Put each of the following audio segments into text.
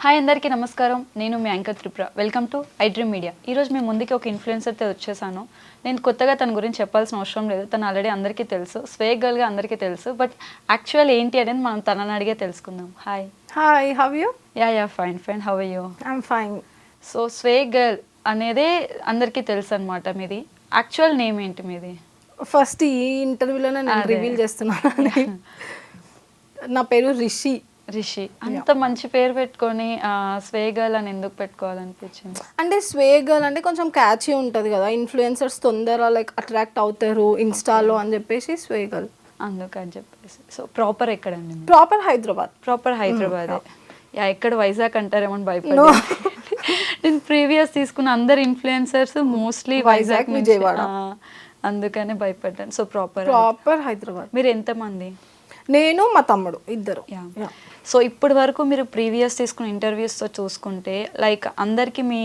Hi అందరికీ నమస్కారం. నేను మీ anchor Tripura. Welcome to I dream media. ఈరోజు మీ ముందుకి ఒక ఇన్ఫ్లుయెన్సర్తో వచ్చేసాను. నేను కొత్తగా తన గురించి చెప్పాల్సిన అవసరం లేదు, తను ఆల్రెడీ అందరికీ తెలుసు, స్వేగ్ గర్ల్గా అందరికీ తెలుసు. బట్ యాక్చువల్ ఏంటి అనేది మనం తనని అడిగే తెలుసుకుందాం. Hi. Hi, how you? Yeah fine fine. How are you? I'm fine. So swag girl అనేదే అందరికీ తెలుసు అనమాట. మీది యాక్చువల్ నేమ్ ఏంటి మీది? ఫస్ట్ ఈ ఇంటర్వ్యూలోనే నేను రివీల్ చేస్తున్నాను. నా పేరు రిషి. రిషి. అంత మంచి పేరు పెట్టుకొని స్వేగ్ గర్ల్ అని ఎందుకు పెట్టుకోవాలనిపించింది? అంటే స్వేగ్ గర్ల్ అంటే కొంచెం క్యాచీ ఉంటుంది కదా, ఇన్ఫ్లుయెన్సర్స్ తొందరగా లైక్ అట్రాక్ట్ అవుతారు ఇన్స్టాలో అని చెప్పేసి స్వేగ్ గర్ల్ అందుకని చెప్పేసి. సో ప్రాపర్ ఎక్కడండి? Proper Hyderabad. Proper Hyderabad. Yeah, ఎక్కడ వైజాగ్ అంటారేమో భయపడ్డా. నేను ప్రీవియస్ తీసుకున్న అందరు ఇన్ఫ్లుయెన్సర్స్ మోస్ట్లీ వైజాగ్, విజయవాడ, అందుకనే భయపడ్డాను. So proper Hyderabad. మీరు ఎంతమంది? నేను మా తమ్ముడు ఇద్దరు. సో ఇప్పటి వరకు మీరు ప్రీవియస్ తీసుకున్న ఇంటర్వ్యూస్తో చూసుకుంటే లైక్ అందరికీ మీ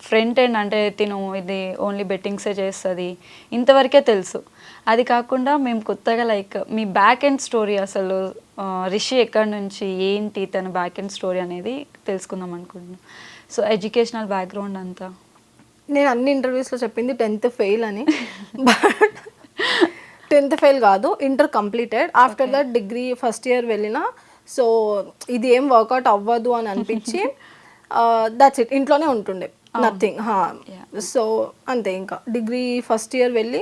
ఫ్రంట్ ఎండ్ అంటే తిను ఇది ఓన్లీ బెట్టింగ్సే చేస్తుంది ఇంతవరకే తెలుసు. అది కాకుండా మేము కొత్తగా లైక్ మీ బ్యాక్ ఎండ్ స్టోరీ, అసలు రిషి ఎక్కడి నుంచి ఏంటి తన బ్యాక్ ఎండ్ స్టోరీ అనేది తెలుసుకుందాం అనుకుంటున్నాను. సో ఎడ్యుకేషనల్ బ్యాక్గ్రౌండ్ అంతా. నేను అన్ని ఇంటర్వ్యూస్లో చెప్పింది 10th ఫెయిల్ అని. బట్ 10th ఫెయిల్ కాదు, inter completed. After that degree first year వెళ్ళిన. సో ఇది ఏం వర్కౌట్ అవ్వదు అని అనిపించి దట్స్ ఇట్, ఇంట్లోనే ఉంటుండే, నథింగ్. సో అంతే, ఇంకా డిగ్రీ ఫస్ట్ ఇయర్ వెళ్ళి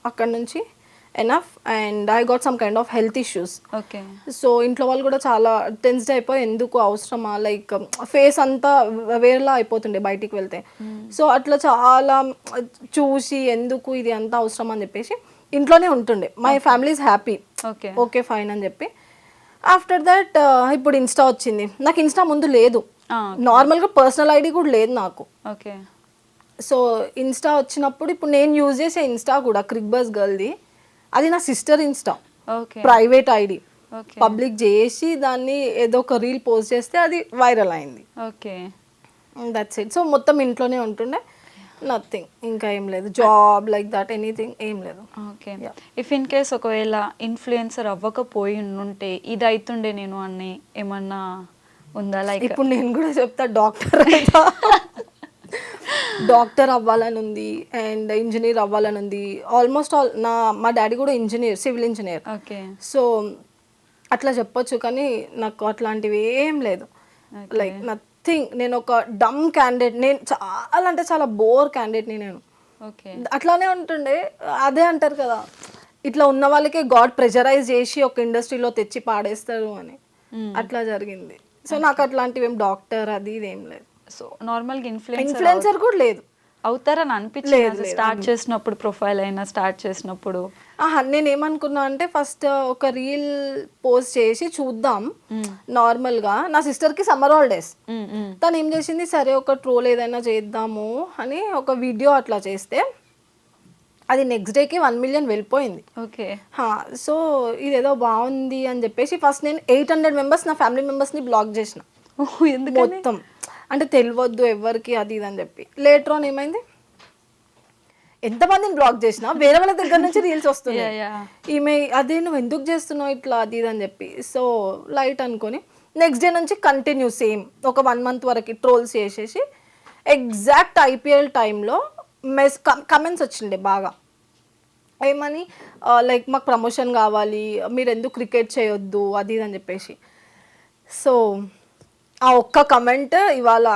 అక్కడ నుంచి enough. And I got some kind of health issues. Okay. So ఇంట్లో వాళ్ళు కూడా చాలా టెన్స్డ్ అయిపోయి, ఎందుకు అవసరమా, లైక్ ఫేస్ అంతా వేరేలా అయిపోతుండే బయటికి వెళ్తే. సో అట్లా చాలా చూసి ఎందుకు ఇది అంతా అవసరం అని చెప్పేసి ఇంట్లోనే ఉంటుండే. My family is happy, okay fine అని చెప్పి. ఆఫ్టర్ దట్ ఇప్పుడు ఇన్స్టా వచ్చింది. నాకు ఇన్స్టా ముందు లేదు, నార్మల్గా పర్సనల్ ఐడి కూడా లేదు నాకు. ఓకే. సో ఇన్స్టా వచ్చినప్పుడు ఇప్పుడు నేను యూజ్ చేసే ఇన్స్టా కూడా క్రిక్ బస్ గర్ల్ది, అది నా sister Insta, private ID. Public చేసి దాన్ని ఏదో ఒక రీల్ పోస్ట్ చేస్తే అది వైరల్ అయింది. Okay, that's it. సో మొత్తం ఇంట్లోనే ఉంటుండే, నథింగ్, ఇంకా ఏం లేదు, జాబ్ లైక్ దట్ ఎనీథింగ్ ఏం లేదు. ఓకే. ఇఫ్ ఇన్ కేస్ ఒకవేళ ఇన్ఫ్లుయెన్సర్ అవ్వకపోయి ఉంటే ఇది అవుతుండే నేను అని ఏమన్నా ఉందా? లైక్ ఇప్పుడు నేను కూడా చెప్తా, డాక్టర్ అవ్వాలని ఉంది అండ్ ఇంజనీర్ అవ్వాలని ఉంది. ఆల్మోస్ట్ ఆల్ మా డాడీ కూడా engineer, civil engineer. Okay. So అట్లా చెప్పొచ్చు, కానీ నాకు అట్లాంటివి ఏం లేదు. Like nothing. నేను ఒక డమ్ క్యాండిడేట్, నేను చాలా అంటే చాలా బోర్ క్యాండిడేట్ని నేను. ఓకే. అట్లానే ఉంటుండే. అదే అంటారు కదా, ఇట్లా ఉన్న వాళ్ళకే గాడ్ ప్రెజరైజ్ చేసి ఒక ఇండస్ట్రీలో తెచ్చి పాడేస్తారు అని, అట్లా జరిగింది. సో నాకు అట్లాంటివి ఏం డాక్టర్ అది ఇది ఏం లేదు. సో నార్మల్గా ఇన్ఫ్లుయెన్సర్ కూడా లేదు. అవుతారని అనిపించలేదు స్టార్ట్ చేసినప్పుడు, ప్రొఫైల్ అయినా స్టార్ట్ చేసినప్పుడు? నేను ఏమనుకున్నా అంటే ఫస్ట్ ఒక రీల్ పోస్ట్ చేసి చూద్దాం నార్మల్గా. నా సిస్టర్కి సమ్మర్ హాలిడేస్, తను ఏం చేసింది, సరే ఒక ట్రోల్ ఏదైనా చేద్దాము అని ఒక వీడియో అట్లా చేస్తే అది నెక్స్ట్ డేకి 1 million వెళ్ళిపోయింది. ఓకే. సో ఇదేదో బాగుంది అని చెప్పేసి ఫస్ట్ నేను 800 members నా ఫ్యామిలీ మెంబర్స్ని బ్లాక్ చేసిన మొత్తం. అంటే తెలియవద్దు ఎవరికి అది ఇది అని చెప్పి. లేటర్ ఆన్ ఏమైంది, ఎంతమందిని బ్లాక్ చేసినా వేరే వాళ్ళ దగ్గర నుంచి రీల్స్ వస్తున్నాయి, ఈమె అదే నువ్వు ఎందుకు చేస్తున్నావు ఇట్లా అది ఇది అని చెప్పి. సో లైట్ అనుకొని నెక్స్ట్ డే నుంచి కంటిన్యూ సేమ్ ఒక 1 month వరకు ట్రోల్స్ చేసేసి ఎగ్జాక్ట్ IPL టైంలో కమెంట్స్ వచ్చిండే బాగా. ఏమని, లైక్ మాకు ప్రమోషన్ కావాలి, మీరు ఎందుకు క్రికెట్ చేయొద్దు అది ఇది అని చెప్పేసి. సో ఆ ఒక్క కమెంట్ ఇవాళ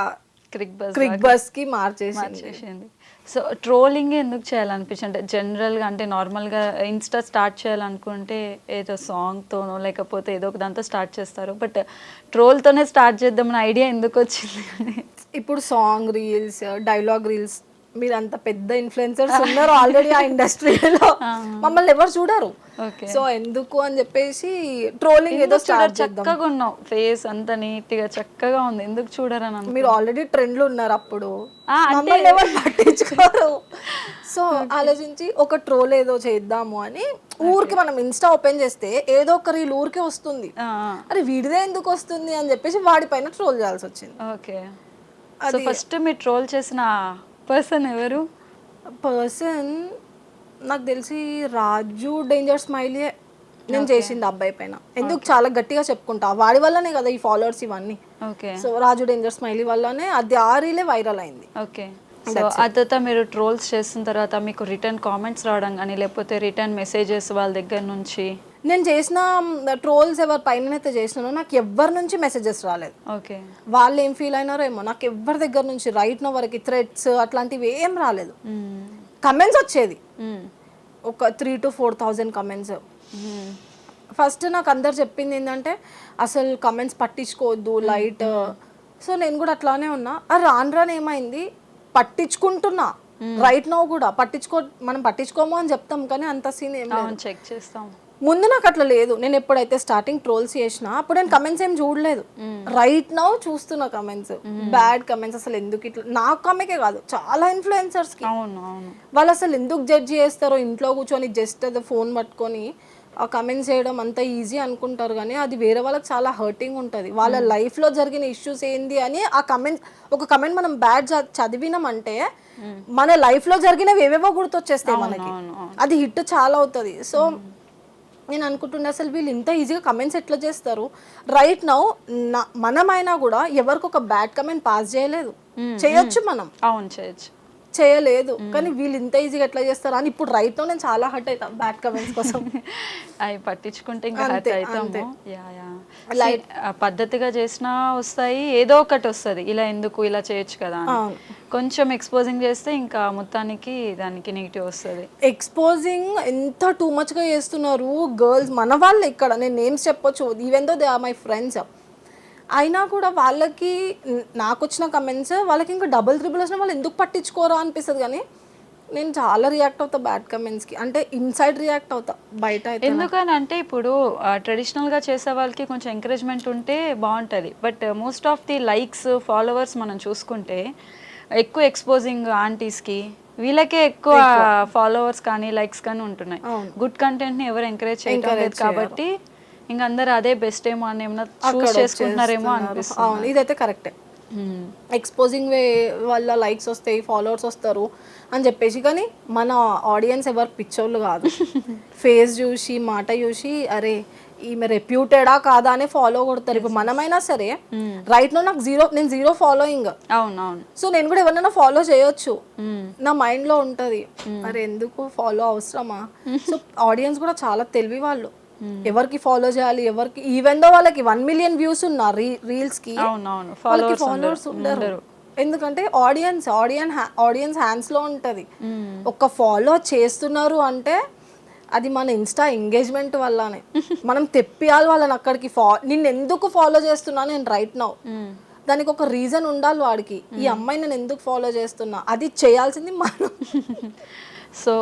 క్రిక్ బస్కి మార్చేసింది. సో ట్రోలింగ్ ఎందుకు చేయాలనిపించింది? అంటే జనరల్గా, అంటే నార్మల్గా ఇన్స్టా స్టార్ట్ చేయాలనుకుంటే ఏదో సాంగ్తోనో లేకపోతే ఏదో ఒక దాంతో స్టార్ట్ చేస్తారు, బట్ ట్రోల్తోనే స్టార్ట్ చేద్దామని ఐడియా ఎందుకు వచ్చింది? ఇప్పుడు సాంగ్ రీల్స్, డైలాగ్ రీల్స్, మీరు అంత పెద్ద ఇన్ఫ్లుయెన్సర్స్ ఉన్నారు ఆల్రెడీ ఆ ఇండస్ట్రీలో, మమ్మల్ని ఎవరు చూడరు. సో ఎందుకు అని చెప్పేసి ట్రోలింగ్ ఏదో స్టార్ట్ చేద్దాం. చక్కగా ఉన్నావు, ఫేస్ అంత నీట్ గా చక్కగా ఉంది, ఎందుకు చూడరని. మీరు ఆల్రెడీ ట్రెండ్లు ఉన్నారు అప్పుడు, మమ్మల్ని ఎవరు పట్టించుకోరు. సో ఆలోచించి ఒక ట్రోల్ ఏదో చేద్దాము అని ఊరికి మనం ఇన్స్టా ఓపెన్ చేస్తే ఏదో ఒక రీల్ ఊరికే వస్తుంది, అరే వీడిదే ఎందుకు వస్తుంది అని చెప్పేసి వాడిపైన ట్రోల్ చేయాల్సి వచ్చింది. ఓకే. సో ఫస్ట్ మీరు ట్రోల్ చేసిన పర్సన్ ఎవరు? పర్సన్ నాకు తెలిసి రాజు డేంజర్ స్మైలీ నేను చేసింది అబ్బాయి పైన. ఎందుకు చాలా గట్టిగా చెప్పుకుంటా, వాడి వల్లనే కదా ఈ ఫాలోవర్స్ ఇవన్నీ. ఓకే. సో రాజు డేంజర్ స్మైలీ వల్లనే అది ఆ రీలే వైరల్ అయింది. ఓకే. సో ఆ తర్వాత మీరు ట్రోల్స్ చేసిన తర్వాత మీకు రిటర్న్ కామెంట్స్ రావడం కానీ లేకపోతే రిటర్న్ మెసేజెస్ వాళ్ళ దగ్గర నుంచి? నేను చేసిన ట్రోల్స్ ఎవరి పైనైతే చేసినానో నాకు ఎవ్వరి నుంచి మెసేజెస్ రాలేదు. ఓకే. వాళ్ళు ఏం ఫీల్ అయినారో ఏమో, నాకు ఎవరి దగ్గర నుంచి రైట్ నో వరకు థ్రెడ్స్ అట్లాంటివి ఏం రాలేదు. కమెంట్స్ వచ్చేది ఒక 3,000 to 4,000 కమెంట్స్. ఫస్ట్ నాకు అందరు చెప్పింది ఏంటంటే అసలు కమెంట్స్ పట్టించుకోవద్దు లైట్. సో నేను కూడా అట్లానే ఉన్నా. రాను రాను ఏమైంది, పట్టించుకుంటున్నా. రైట్ నో కూడా మనం పట్టించుకోము అని చెప్తాం కానీ అంత సీన్ ఏం లేదు, చెక్ చేస్తాం. ముందు నాకు అట్లా లేదు. నేను ఎప్పుడైతే స్టార్టింగ్ ట్రోల్స్ చేసినా అప్పుడు నేను కమెంట్స్ ఏం చూడలేదు. రైట్ నౌ చూస్తున్నా కమెంట్స్, బ్యాడ్ కమెంట్స్. అసలు ఎందుకు ఇట్లా, నాకు కమెకే కాదు చాలా ఇన్ఫ్లుయెన్సర్స్ కి వాళ్ళు అసలు ఎందుకు జడ్జ్ చేస్తారో, ఇంట్లో కూర్చొని జస్ట్ అది ఫోన్ పట్టుకొని ఆ కమెంట్స్ చేయడం అంత ఈజీ అనుకుంటారు కానీ అది వేరే వాళ్ళకి చాలా హర్టింగ్ ఉంటుంది. వాళ్ళ లైఫ్లో జరిగిన ఇష్యూస్ ఏంది అని ఆ కమెంట్, ఒక కమెంట్ మనం బ్యాడ్ చదివినామంటే మన లైఫ్లో జరిగినవి ఏవేవో గుర్తొచ్చేస్తాయి మనకి, అది హిట్ చాలా అవుతుంది. సో నేను అనుకుంటుండే అసలు వీళ్ళు ఇంత ఈజీగా కమెంట్స్ ఎట్లా చేస్తారు. రైట్ నౌ మనమైనా కూడా ఎవరికి ఒక బ్యాడ్ కమెంట్ పాస్ చేయలేదు, చేయొచ్చు మనం, అవును చేయొచ్చు, చేయలేదు. కానీ వీళ్ళు ఇంత ఈజీగా ఎట్లా చేస్తారు అని ఇప్పుడు రైట్ నౌ నేను చాలా హర్ట్ అవుతా బ్యాడ్ కమెంట్స్ కోసం. అవి పట్టించుకుంటే ఇంకా హర్ట్ అవుతాము. లైట్ పద్ధతిగా చేసినా వస్తాయి, ఏదో ఒకటి వస్తుంది, ఇలా ఎందుకు ఇలా చేయొచ్చు కదా అని. కొంచెం ఎక్స్పోజింగ్ చేస్తే ఇంకా మొత్తానికి దానికి నెగిటివ్ వస్తుంది. ఎక్స్పోజింగ్ ఎంత టూ మచ్గా చేస్తున్నారు గర్ల్స్, మన వాళ్ళు ఇక్కడ. నేను నేమ్స్ చెప్పొచ్చు, even though they are my friends. అయినా కూడా వాళ్ళకి నాకు వచ్చిన కమెంట్స్ వాళ్ళకి ఇంకా డబుల్ ట్రిపుల్ వచ్చిన వాళ్ళు ఎందుకు పట్టించుకోరా అనిపిస్తుంది. కానీ నేను చాలా రియాక్ట్ అవుతా బ్యాడ్ కమెంట్స్కి, అంటే ఇన్సైడ్ రియాక్ట్ అవుతా, బయట అయితే. ఎందుకని అంటే ఇప్పుడు ట్రెడిషనల్గా చేసే వాళ్ళకి కొంచెం ఎంకరేజ్మెంట్ ఉంటే బాగుంటుంది. But most of the likes followers మనం చూసుకుంటే ఎక్కువ ఎక్స్పోజింగ్ ఆంటీస్కి వీళ్ళకే ఎక్కువ ఫాలోవర్స్ కానీ లైక్స్ కానీ ఉంటున్నాయి. గుడ్ కంటెంట్ని ఎవరు ఎంకరేజ్ చేయడం లేదు కాబట్టి ఇంకా అందరు అదే బెస్ట్ ఏమో అని ఏమన్నా చూస్ చేసుకుంటున్నారేమో అనిపిస్తుంది. ఇదైతే కరెక్టే. ఎక్స్పోజింగ్ వే వల్ల లైక్స్ వస్తాయి, ఫాలోవర్స్ వస్తారు అని చెప్పేసి. కానీ మన ఆడియన్స్ ఎవరు పిచ్చోళ్ళు కాదు. ఫేస్ చూసి మాట చూసి అరే ఈమె రెప్యూటెడా కాదా అని ఫాలో కొడతారు. ఇప్పుడు మనమైనా సరే రైట్ లో నాకు నేను జీరో ఫాలోయింగ్. అవునవును. సో నేను కూడా ఎవరినైనా ఫాలో చేయొచ్చు, నా మైండ్ లో ఉంటది అరే ఎందుకు ఫాలో అవసరమా. సో ఆడియన్స్ కూడా చాలా తెలివి వాళ్ళు, ఎవరికి ఫాలో చేయాలి, ఎవరికి. ఈవెన్ దో వాళ్ళకి 1 million వ్యూస్ ఉన్న రీల్స్ కి ఫాలోవర్స్ ఉండరు. ఎందుకంటే ఆడియన్స్ హ్యాండ్స్ లో ఉంటది. ఒక ఫాలో చేస్తున్నారు అంటే అది మన ఇన్స్టా ఎంగేజ్మెంట్ వల్లనే. మనం తెప్పియాలి వాళ్ళని అక్కడికి. నిన్ను ఎందుకు ఫాలో చేస్తున్నా నేను రైట్ నౌ, దానికి ఒక రీజన్ ఉండాలి వాడికి. ఈ అమ్మాయి నేను ఎందుకు ఫాలో చేస్తున్నా, అది చేయాల్సింది మనం. సో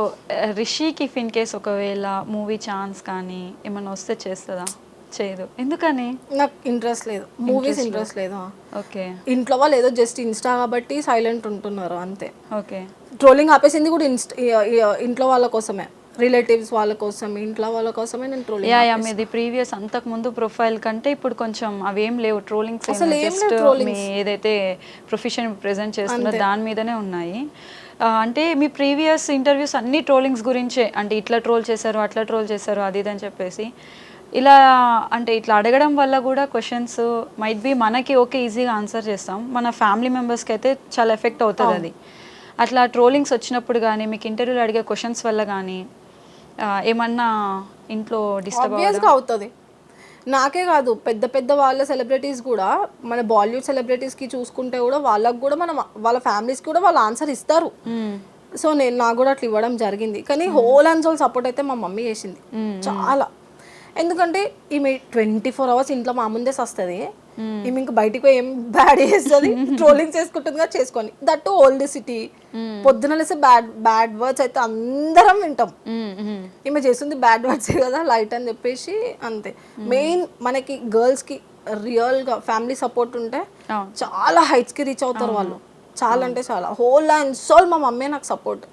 రిషికి ఇఫ్ ఇన్ కేస్ ఒకవేళ మూవీ ఛాన్స్ కానీ ఏమైనా వస్తే చేస్తుందా? చేయదు. ఎందుకని? నాకు ఇంట్రెస్ట్ లేదు, మూవీస్ ఇంట్రెస్ట్ లేదు. ఓకే. ఇంట్లో వాళ్ళు ఏదో జస్ట్ ఇన్స్టా కాబట్టి సైలెంట్ ఉంటున్నారు అంతే. ఓకే. ట్రోలింగ్ ఆపేసింది కూడా ఇంట్లో వాళ్ళ కోసమే, రిలేటివ్స్ వాళ్ళ కోసం, ఇంట్లో వాళ్ళ కోసమే నేను ట్రోలింగ్. మీది ప్రీవియస్ అంతకు ముందు ప్రొఫైల్ కంటే ఇప్పుడు కొంచెం అవేం లేవు ట్రోలింగ్స్, జస్ట్ ఏదైతే ప్రొఫెషన్ ప్రెజెంట్ చేస్తున్నారో దాని మీదనే ఉన్నాయి. అంటే మీ ప్రీవియస్ ఇంటర్వ్యూస్ అన్ని ట్రోలింగ్స్ గురించే, అంటే ఇట్లా ట్రోల్ చేశారు అట్లా ట్రోల్ చేశారు అది ఇది అని చెప్పేసి ఇలా, అంటే ఇట్లా అడగడం వల్ల కూడా క్వశ్చన్స్ మైట్ బి మనకి ఓకే ఈజీగా ఆన్సర్ చేస్తాం, మన ఫ్యామిలీ మెంబర్స్కి అయితే చాలా ఎఫెక్ట్ అవుతుంది అది. అట్లా ట్రోలింగ్స్ వచ్చినప్పుడు కానీ మీకు ఇంటర్వ్యూలో అడిగే క్వశ్చన్స్ వల్ల కానీ ఏమన్నా ఇంట్లో డిస్టర్బ్ అవుతుంది? నాకే కాదు, పెద్ద పెద్ద వాళ్ళ సెలబ్రిటీస్ కూడా, మన బాలీవుడ్ సెలబ్రిటీస్కి చూసుకుంటే కూడా వాళ్ళకు కూడా మనం వాళ్ళ ఫ్యామిలీస్కి కూడా వాళ్ళు ఆన్సర్ ఇస్తారు. సో నాకు కూడా అట్లా ఇవ్వడం జరిగింది. కానీ హోల్ అండ్ సోల్ సపోర్ట్ అయితే మా మమ్మీ చేసింది చాలా. ఎందుకంటే ఈమె 24 hours ఇంట్లో మా ముందే వస్తుంది, ఈమె ఇంకా బయటికి పోయి ఏం బ్యాడ్ చేస్తుంది, ట్రోలింగ్ చేసుకుంటుంది కదా చేసుకొని. దట్ ఓల్డ్ సిటీ, పొద్దున లేస్తే బ్యాడ్ వర్డ్స్ అయితే అందరం వింటాం. ఈమె చేస్తుంది బ్యాడ్ వర్డ్స్ కదా లైట్ అని చెప్పేసి అంతే. మెయిన్ మనకి గర్ల్స్ కి రియల్ గా ఫ్యామిలీ సపోర్ట్ ఉంటే చాలా హైట్స్ కి రీచ్ అవుతారు వాళ్ళు. చాలా అంటే చాలా. హోల్ అండ్ సోల్ మా మమ్మీ నాకు సపోర్ట్.